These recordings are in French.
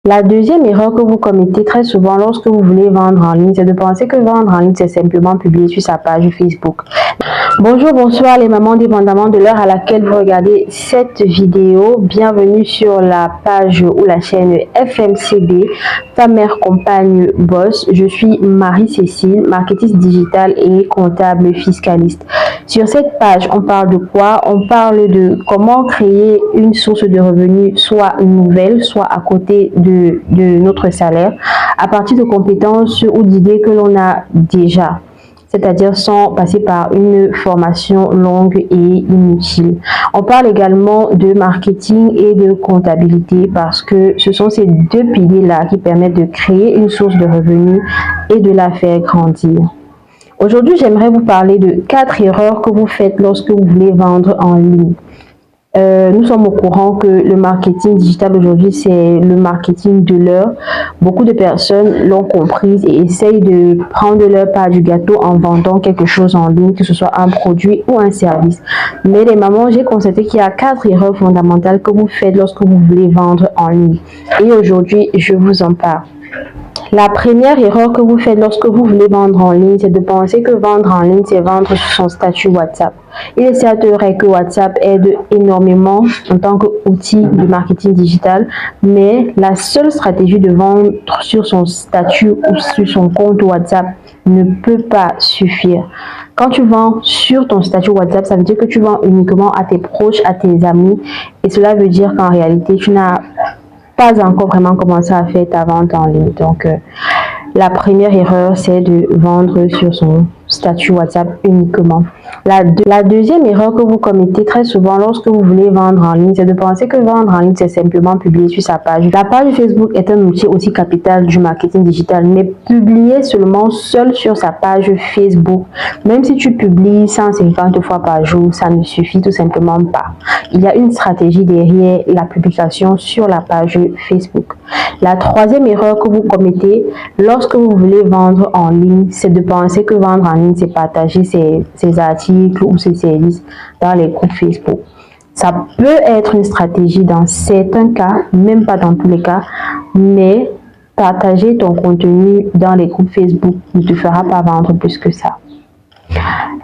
La deuxième erreur que vous commettez très souvent lorsque vous voulez vendre en ligne, c'est de penser que vendre en ligne, c'est simplement publier sur sa page Facebook. Bonjour, bonsoir les mamans, dépendamment de l'heure à laquelle vous regardez cette vidéo. Bienvenue sur la page ou la chaîne FMCB, Femme, Mère, Compagne, Boss. Je suis Marie-Cécile, marketeuse digitale et comptable fiscaliste. Sur cette page, on parle de quoi? On parle de comment créer une source de revenus soit nouvelle, soit à côté de notre salaire, à partir de compétences ou d'idées que l'on a déjà, c'est-à-dire sans passer par une formation longue et inutile. On parle également de marketing et de comptabilité parce que ce sont ces deux piliers-là qui permettent de créer une source de revenus et de la faire grandir. Aujourd'hui, j'aimerais vous parler de 4 erreurs que vous faites lorsque vous voulez vendre en ligne. Nous sommes au courant que le marketing digital aujourd'hui, c'est le marketing de l'heure. Beaucoup de personnes l'ont comprise et essayent de prendre leur part du gâteau en vendant quelque chose en ligne, que ce soit un produit ou un service. Mais les mamans, j'ai constaté qu'il y a 4 erreurs fondamentales que vous faites lorsque vous voulez vendre en ligne. Et aujourd'hui, je vous en parle. La première erreur que vous faites lorsque vous voulez vendre en ligne, c'est de penser que vendre en ligne, c'est vendre sur son statut WhatsApp. Il est certes vrai que WhatsApp aide énormément en tant qu'outil de marketing digital, mais la seule stratégie de vendre sur son statut ou sur son compte WhatsApp ne peut pas suffire. Quand tu vends sur ton statut WhatsApp, ça veut dire que tu vends uniquement à tes proches, à tes amis, et cela veut dire qu'en réalité, tu n'as pas encore vraiment commencé à faire ta vente en ligne. Donc, la première erreur, c'est de vendre sur son statut WhatsApp uniquement. La deuxième erreur que vous commettez très souvent lorsque vous voulez vendre en ligne, c'est de penser que vendre en ligne, c'est simplement publier sur sa page. La page Facebook est un outil aussi capital du marketing digital, mais publier seulement seul sur sa page Facebook, même si tu publies 150 fois par jour, ça ne suffit tout simplement pas. Il y a une stratégie derrière la publication sur la page Facebook. La troisième erreur que vous commettez lorsque vous voulez vendre en ligne, c'est de penser que vendre en ligne, c'est partager ses articles ou ses services dans les groupes Facebook. Ça peut être une stratégie dans certains cas, même pas dans tous les cas, mais partager ton contenu dans les groupes Facebook ne te fera pas vendre plus que ça.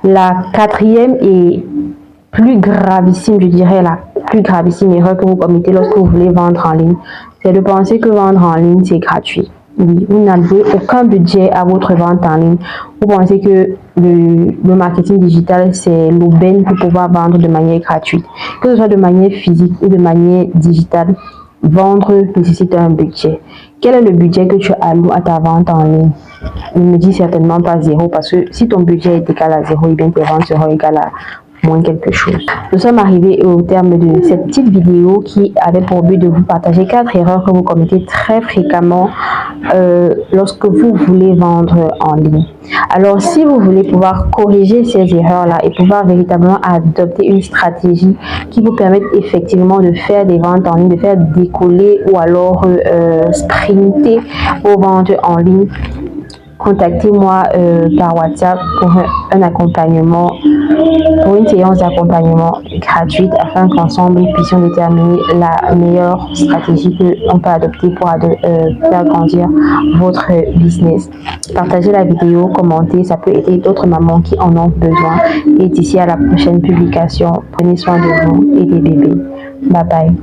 La quatrième et plus gravissime, je dirais la plus gravissime erreur que vous commettez lorsque vous voulez vendre en ligne, c'est de penser que vendre en ligne, c'est gratuit. Oui, vous n'avez aucun budget à votre vente en ligne. Vous pensez que le marketing digital, c'est l'aubaine pour pouvoir vendre de manière gratuite. Que ce soit de manière physique ou de manière digitale, vendre nécessite un budget. Quel est le budget que tu alloues à ta vente en ligne? Il ne me dit certainement pas zéro, parce que si ton budget est égal à zéro, et bien tes ventes seront égales à moins quelque chose. Nous sommes arrivés au terme de cette petite vidéo qui avait pour but de vous partager 4 erreurs que vous commettez très fréquemment lorsque vous voulez vendre en ligne. Alors, si vous voulez pouvoir corriger ces erreurs-là et pouvoir véritablement adopter une stratégie qui vous permette effectivement de faire des ventes en ligne, de faire décoller ou alors sprinter vos ventes en ligne, contactez-moi par WhatsApp pour un accompagnement, pour une séance d'accompagnement gratuite afin qu'ensemble nous puissions déterminer la meilleure stratégie que l'on peut adopter pour faire grandir votre business. Partagez la vidéo, commentez, ça peut aider d'autres mamans qui en ont besoin. Et d'ici à la prochaine publication, prenez soin de vous et des bébés. Bye bye.